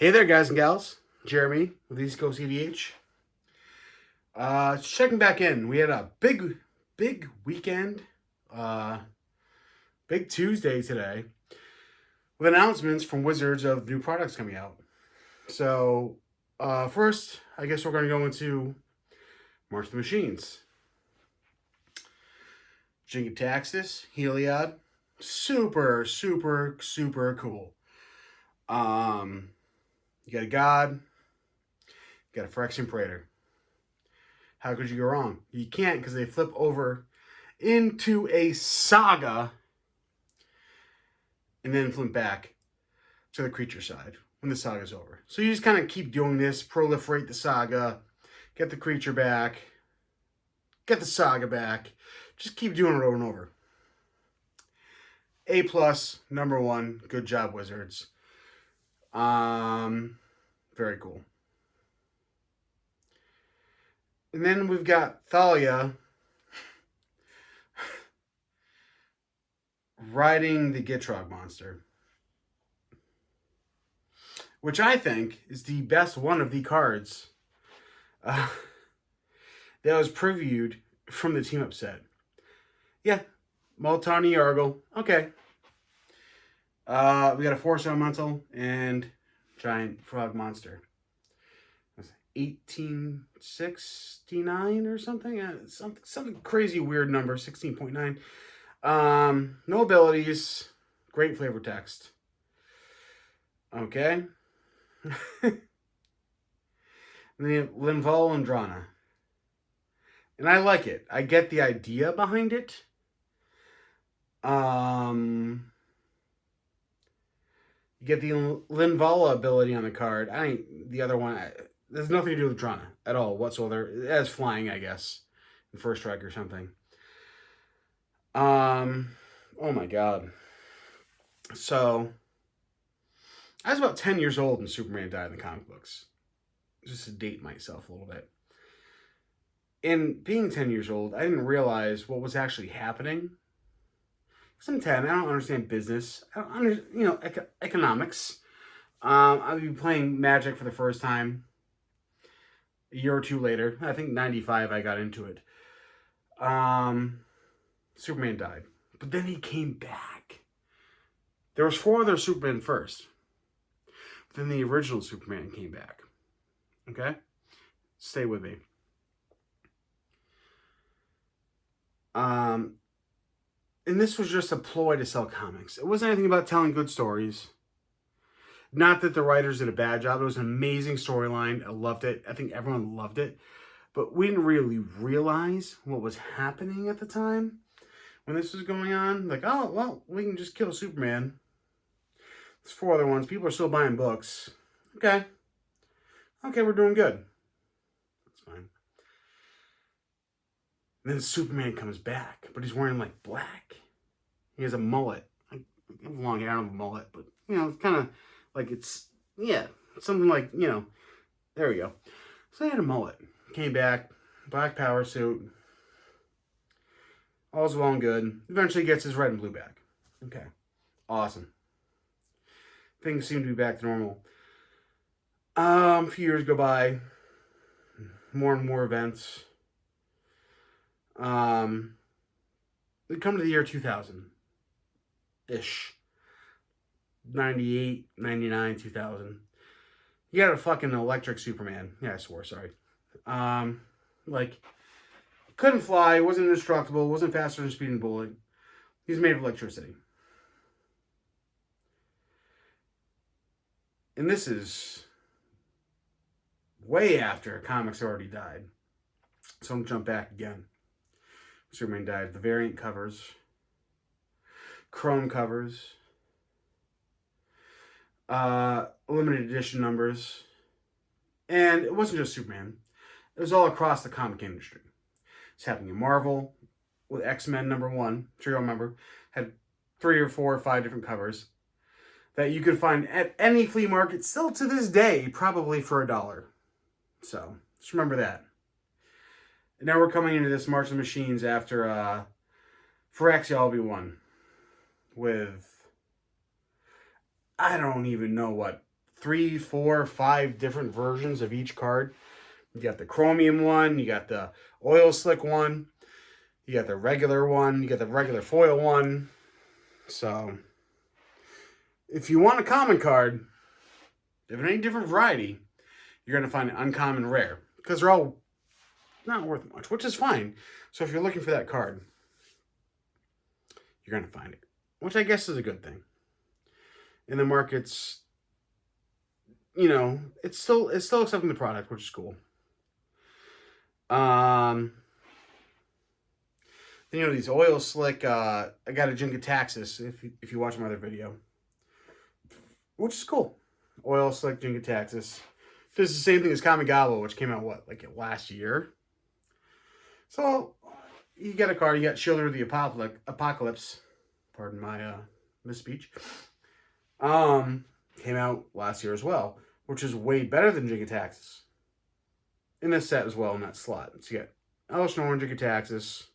Hey there, guys and gals. Jeremy with East Coast EDH. Checking back in. We had a big weekend. Uh, Big Tuesday today with announcements from Wizards of new products coming out. So, first, I guess we're going to go into March of the Machines. Jin-Gitaxias, Heliod. Super cool. You got a God. You got a Phyrexian Praetor. How could you go wrong? You can't because they flip over into a saga and then flip back to the creature side when the saga's over. So you just kind of keep doing this, proliferate the saga, get the creature back, get the saga back. Just keep doing it over and over. A plus, number one. Good job, Wizards. Very cool. And then we've got Thalia riding the Gitrog monster, which I think is the best one of the cards that was previewed from the team up set. Yeah, Moltani Argyle. Okay. We got a 4-star elemental and giant frog monster. 1869 or something? Something crazy weird number, 16.9. No abilities, great flavor text. Okay. And then you have Linval and Drana. And I like it. I get the idea behind it. You get the Linvala ability on the card. The other one, there's nothing to do with Drana at all whatsoever. It has flying, I guess, in first strike or something. Oh my god. So, I was about 10 years old when Superman died in the comic books. Just to date myself a little bit. And being 10 years old, I didn't realize what was actually happening. Because I'm 10, I don't understand business. I don't understand, economics. I'll be playing Magic for the first time a year or two later. I think 95 I got into it. Superman died. But then he came back. There was 4 other Supermen first. But then the original Superman came back. Okay? Stay with me. And this was just a ploy to sell comics. It wasn't anything about telling good stories. Not that the writers did a bad job. It was an amazing storyline. I loved it. I think everyone loved it. But we didn't really realize what was happening at the time when this was going on. Like, oh, well, we can just kill Superman. There's 4 other ones. People are still buying books. Okay, we're doing good. That's fine. And then Superman comes back, but he's wearing, like, black. He has a mullet. I have long hair, I don't have a mullet, but, it's kind of like something like, there we go. So he had a mullet. Came back, black power suit. All's well and good. Eventually gets his red and blue back. Okay. Awesome. Things seem to be back to normal. A few years go by. More and more events. We come to the year 2000-ish. 98, 99, 2000. You got a fucking electric Superman. Yeah, I swore, sorry. Couldn't fly, wasn't indestructible, wasn't faster than Speed and Bullet. He's made of electricity. And this is way after comics already died. So I'm jump back again. Superman died. The variant covers, Chrome covers, limited edition numbers, and it wasn't just Superman. It was all across the comic industry. It's happening in Marvel with X-Men #1. I'm sure you'll remember. Had 3 or 4 or 5 different covers that you could find at any flea market still to this day, probably for $1. So just remember that. And now we're coming into this March of the Machines after Phyrexia LB1 with, I don't even know what 3, 4, 5 different versions of each card. You got the chromium one, you got the oil slick one, you got the regular one, you got the regular foil one. So, if you want a common card of any different variety, you're going to find an uncommon rare. Because they're all not worth much, which is fine. So if you're looking for that card, you're going to find it. Which I guess is a good thing. And the market's, it's still accepting the product, which is cool. These oil slick, I got a Jin-Gitaxias, if you watch my other video. Which is cool. Oil slick Jin-Gitaxias. Does the same thing as Kamigawa, which came out, last year? So, you get a card, you got Children of the Apocalypse. Pardon my misspeech. Came out last year as well, which is way better than Jin-Gitaxias. In this set as well, in that slot. So you got Elesh Norn, Jin-Gitaxias,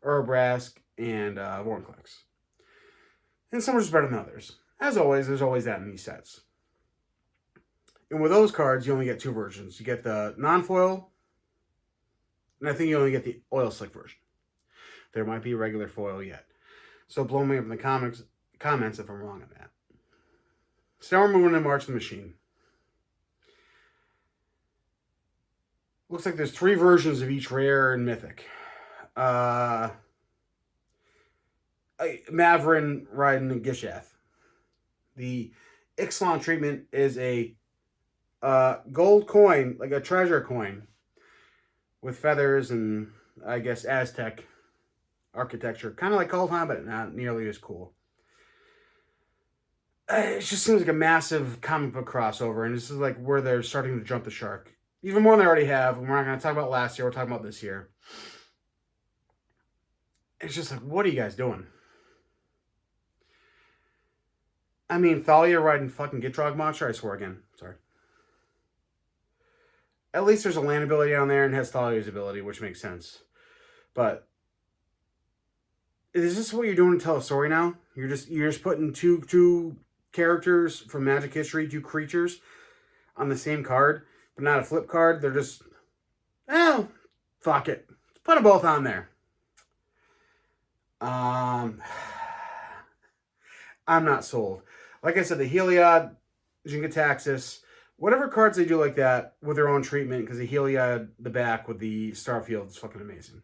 Urabrask, and Vorinclex. And some are just better than others. As always, there's always that in these sets. And with those cards, you only get 2 versions. You get the non-foil, and I think you only get the oil slick version. There might be a regular foil yet. So blow me up in the comments if I'm wrong on that. So now we're moving to March of the Machine. Looks like there's 3 versions of each rare and mythic. Maverin riding Gishath. The Ixalan treatment is a gold coin, like a treasure coin, with feathers and, I guess, Aztec architecture. Kind of like Kaldheim, but not nearly as cool. It just seems like a massive comic book crossover, and this is like where they're starting to jump the shark. Even more than they already have. We're not going to talk about last year, we're talking about this year. It's just like, what are you guys doing? I mean, Thalia riding fucking Gitrog monster, I swear again. Sorry. At least there's a land ability on there and has Thalia's ability, which makes sense. But is this what you're doing to tell a story now? You're just putting two characters from Magic history, 2 creatures, on the same card, but not a flip card. They're just, fuck it. Let's put them both on there. I'm not sold. Like I said, the Heliod, Jin-Gitaxias, whatever cards they do like that with their own treatment, because the Heliod, the back with the Starfield is fucking amazing.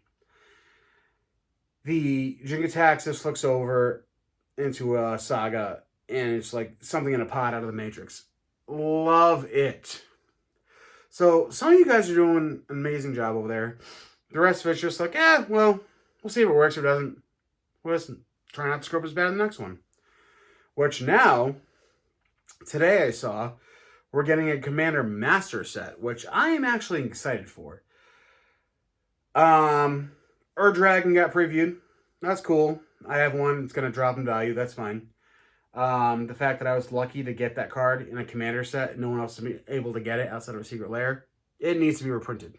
The Jin-Gitaxias looks over into a Saga, and it's like something in a pot out of the Matrix. Love it. So, some of you guys are doing an amazing job over there. The rest of it's just like, we'll see if it works or doesn't. We'll just try not to screw up as bad as the next one. Which now, today I saw, we're getting a Commander Master set, which I am actually excited for. Ur-Dragon got previewed. That's cool. I have one. It's going to drop in value. That's fine. The fact that I was lucky to get that card in a Commander set and no one else is able to get it outside of a Secret Lair, it needs to be reprinted.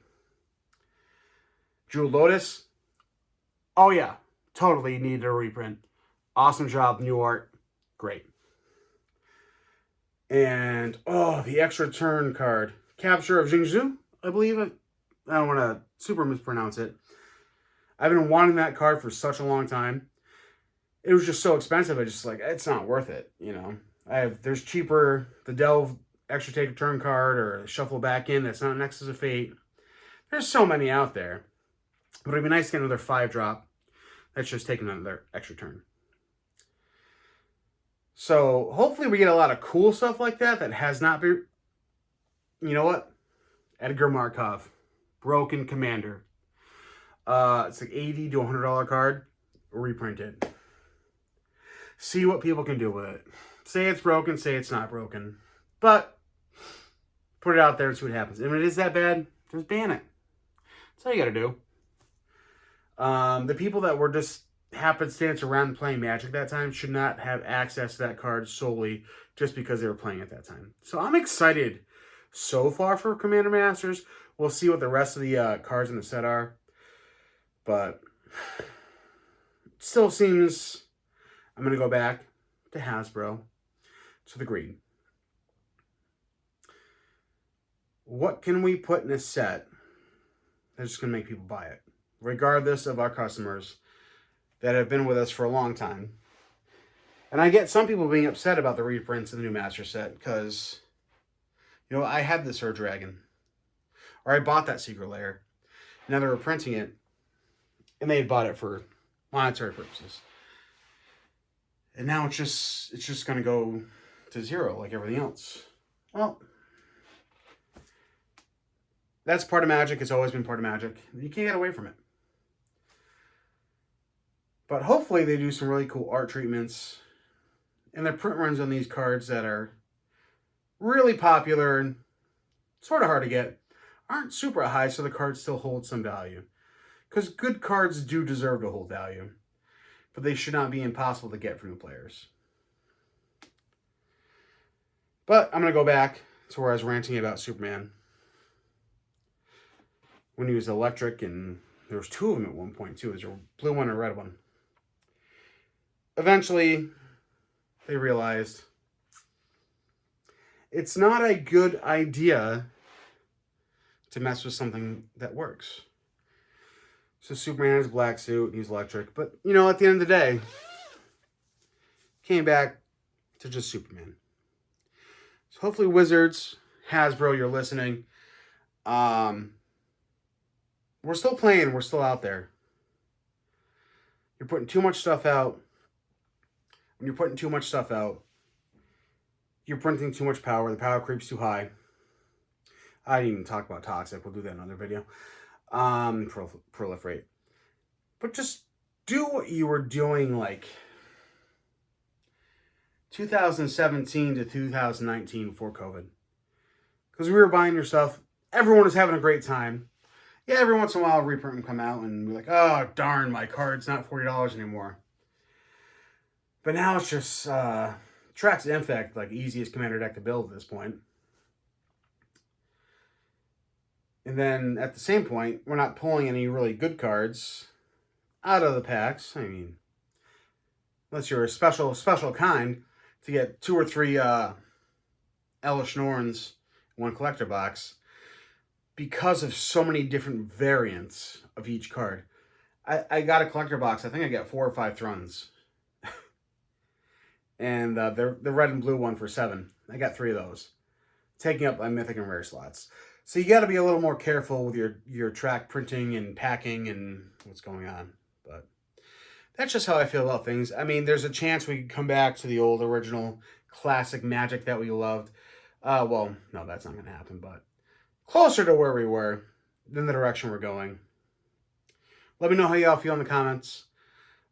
Jewel Lotus. Oh, yeah. Totally needed a reprint. Awesome job. New art. Great. And, the extra turn card. Capture of Jingzhou, I believe. I don't want to super mispronounce it. I've been wanting that card for such a long time. It was just so expensive. I just it's not worth it, there's cheaper, the Delve extra take a turn card or shuffle back in that's not Nexus of Fate. There's so many out there. But it'd be nice to get another 5-drop. That's just taking another extra turn. So hopefully we get a lot of cool stuff like that has not been. You know what? Edgar Markov, Broken Commander. It's like $80 to $100 card. Reprint it. See what people can do with it. Say it's broken, say it's not broken. But put it out there and see what happens. If it is that bad, just ban it. That's all you got to do. The people that were just happenstance around playing Magic that time should not have access to that card solely just because they were playing at that time. So I'm excited so far for Commander Masters. We'll see what the rest of the cards in the set are. But it still seems I'm going to go back to Hasbro, to the green. what can we put in a set that's just going to make people buy it, regardless of our customers that have been with us for a long time. And I get some people being upset about the reprints of the new Master Set because, I had this Ur Dragon, or I bought that Secret Lair. Now they're reprinting it, and they had bought it for monetary purposes. And now it's just going to go to zero like everything else. Well, that's part of Magic. It's always been part of Magic. You can't get away from it. But hopefully they do some really cool art treatments and the print runs on these cards that are really popular and sort of hard to get aren't super high, so the cards still hold some value. Because good cards do deserve to hold value, but they should not be impossible to get for new players. But I'm going to go back to where I was ranting about Superman. When he was electric, and there was two of them at one point too. There's a blue one and a red one. Eventually, they realized it's not a good idea to mess with something that works. So Superman has a black suit, he's electric. But, at the end of the day, came back to just Superman. So hopefully Wizards, Hasbro, you're listening. We're still playing, we're still out there. You're putting too much stuff out. When you're putting too much stuff out, you're printing too much power. The power creep's too high. I didn't even talk about toxic. We'll do that in another video. Proliferate. But just do what you were doing like 2017 to 2019 before COVID. Because we were buying your stuff. Everyone was having a great time. Yeah, every once in a while a reprint would come out and we're like, oh, darn, my card's not $40 anymore. But now it's just Trax Infect, like easiest commander deck to build at this point. And then at the same point, we're not pulling any really good cards out of the packs. I mean, unless you're a special kind to get 2 or 3 Elesh Norns in one collector box because of so many different variants of each card. I got a collector box. I think I got 4 or 5 Thruns. And the red and blue one for 7. I got 3 of those, taking up my mythic and rare slots. So you got to be a little more careful with your track printing and packing and what's going on. But that's just how I feel about things. I mean, there's a chance we could come back to the old original classic Magic that we loved. Well, no, that's not going to happen, but closer to where we were than the direction we're going. Let me know how y'all feel in the comments.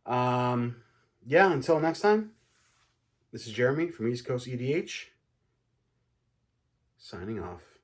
Yeah, until next time. This is Jeremy from East Coast EDH, signing off.